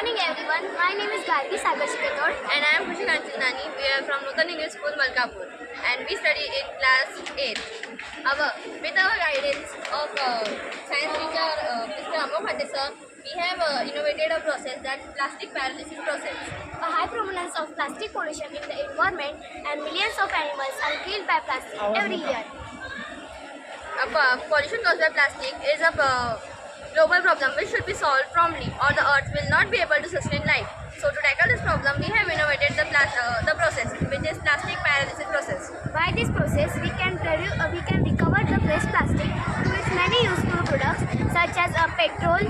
morning everyone, my name is Gargi Sagar Shikator. And I am Khushi Kanchandani. We are from Nutan English School, Malkapur, and we study in class 8. With our guidance of science teacher Mr. Amok Khate sir, we have innovated a process, that plastic paralysis process. A high prevalence of plastic pollution in the environment and millions of animals are killed by plastic every year. Pollution caused by plastic is a global problem which should be solved promptly, or the earth will not be able to sustain life. So to tackle this problem, we have innovated the process, which is plastic paralysis process. By this process, we can recover the waste plastic to its many useful products such as petrol,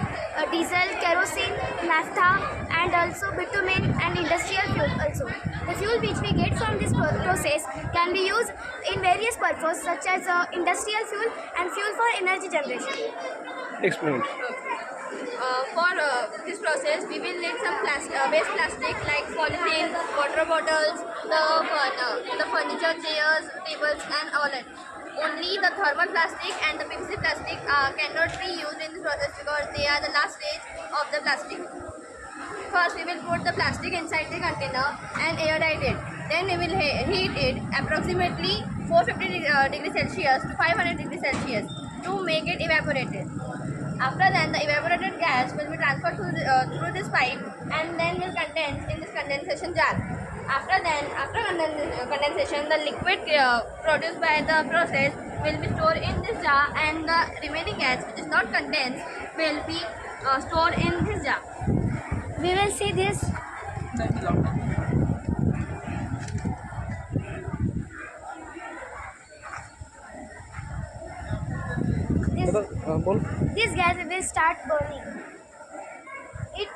diesel, kerosene, naphtha, and also bitumen and industrial fuel also. The fuel which we get from this process can be used in various purposes such as industrial fuel and fuel for energy generation. Explain. For this process, we will need some waste plastic like polythene, water bottles, the furniture, chairs, tables, and all that. Only the thermal plastic and the PVC plastic cannot be used in this process because they are the last stage of the plastic. First, we will put the plastic inside the container and airtight it. Then we will heat it approximately 450 degrees Celsius to 500 degrees Celsius to make it evaporated. After that, the evaporated gas will be transferred through this pipe and then will condense in this condensation jar. After condensation, the liquid produced by the process will be stored in this jar, and the remaining gas, which is not condensed, will be stored in this jar. We will see this. This gas will start burning.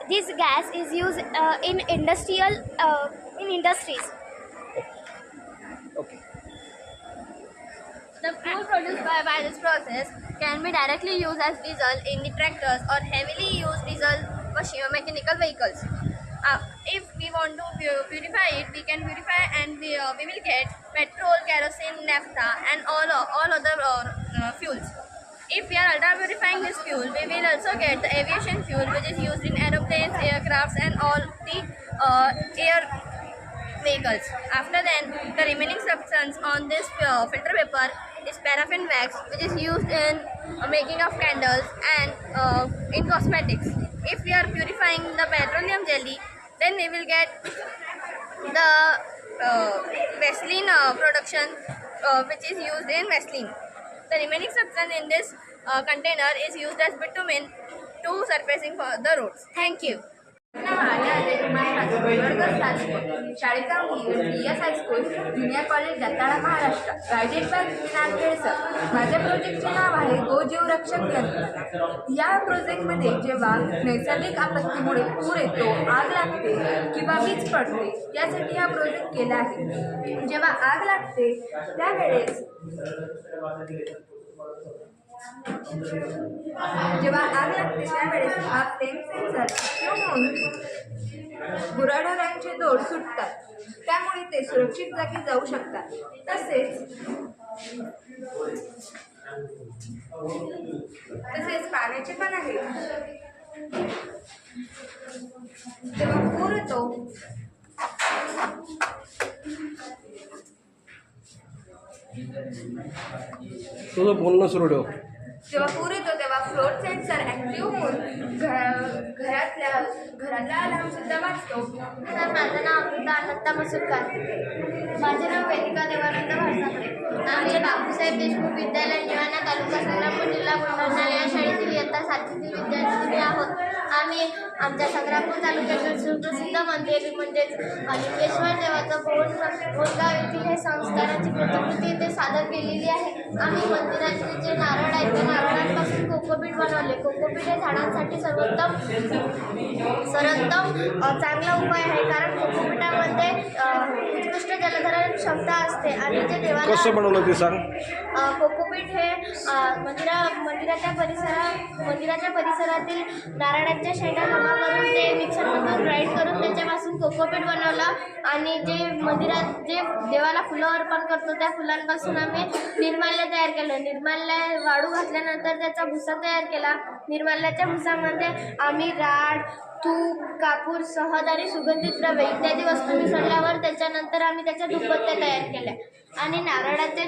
This gas is used in industries. Okay. The fuel produced by this process can be directly used as diesel in the tractors or heavily used diesel for mechanical vehicles. If we want to purify it, we can purify, and we will get petrol, kerosene, naphtha, and all other fuels. If we are ultra purifying this fuel, we will also get the aviation fuel, which is used in aeroplanes, aircrafts, and all the air vehicles. After then, the remaining substance on this filter paper is paraffin wax, which is used in making of candles and in cosmetics. If we are purifying the petroleum jelly, then we will get the Vaseline production, which is used in Vaseline. The remaining substance in this container is used as bitumen to surfacing for the roads. Thank you. शाळेचा DS high school junior college Dattala Maharashtra guided by Vinayak Kelkar. माझ्या प्रोजेक्टचे नाव आहे गो जीव रक्षक यंत्र. या प्रोजेक्टमध्ये जेव्हा नैसर्गिक आपत्तीमुळे पूर येतो, आग लागते किंवा वीज पडते, यासाठी हा प्रोजेक्ट केला आहे. जेव्हा आग लागते त्यावेळेस हा फ्लेम सेन्सर घेऊन गुराढोरांचे दोर सुटतात, त्यामुळे ते सुरक्षित जागी जाऊ शकतात. तसेच पाण्याचे पण आहे. तेव्हा पूर येतो तुझं बोलणं सुरू ठेव. तेव्हा फ्लोट सेन्सर ऍक्टिव्ह होऊन घरातला अलार्म सुद्धा वाजतो. सर, माझं नाव अमृता अनंता मसूरकर. माझे नाव वेदिका देवानंद भासाकडे. आम्ही बापूसाहेब देशमुख विद्यालय निवाणा तालुका संग्रामपूर जिल्हा बुलढाणा या शाळेतील इयत्ता 7वीतील विद्यार्थी आहोत. आम्ही आमच्या संग्रामपूर तालुक्यातील सुप्रसिद्ध मंदिर म्हणजेच लिंगेश्वर देवाचं बोरगाव येथील हे संस्काराची प्रतिकृती इथे सादर केलेली आहे. आम्ही मंदिराचे जे नारळ आहेत त्या नारळांपासून कोकोपीट बनवले. कोकोपीट हे झाडांसाठी सर्वोत्तम चांगला उपाय आहे, कारण कोकोपीटामध्ये उत्कृष्ट जलधारण क्षमता असते आणि जे देवाला कसं बनवलं ते सांग. कोकोपीट हे मंदिराच्या परिसरातील नारळाच्या शेंगा जमा करून ते मिक्सरमधून ग्राइंड करून त्याच्यापासून कोकोपीट बनवलं. आणि जे मंदिरात जे देवाला फुलं अर्पण करतो त्या फुलांपासून आम्ही निर्माल्य तयार केलं. निर्माल्य वाळू घातल्यानंतर त्याचा भुसा तयार केला. निर्माल्याच्या भुसामध्ये आम्ही राड, तूप कापूर शहद आणि सुगंधित द्रव्ये इत्यादी वस्तू मिसळल्यावर त्याच्यानंतर आम्ही त्याच्या धूपबत्त्या तयार केल्या आणि नारळाच्या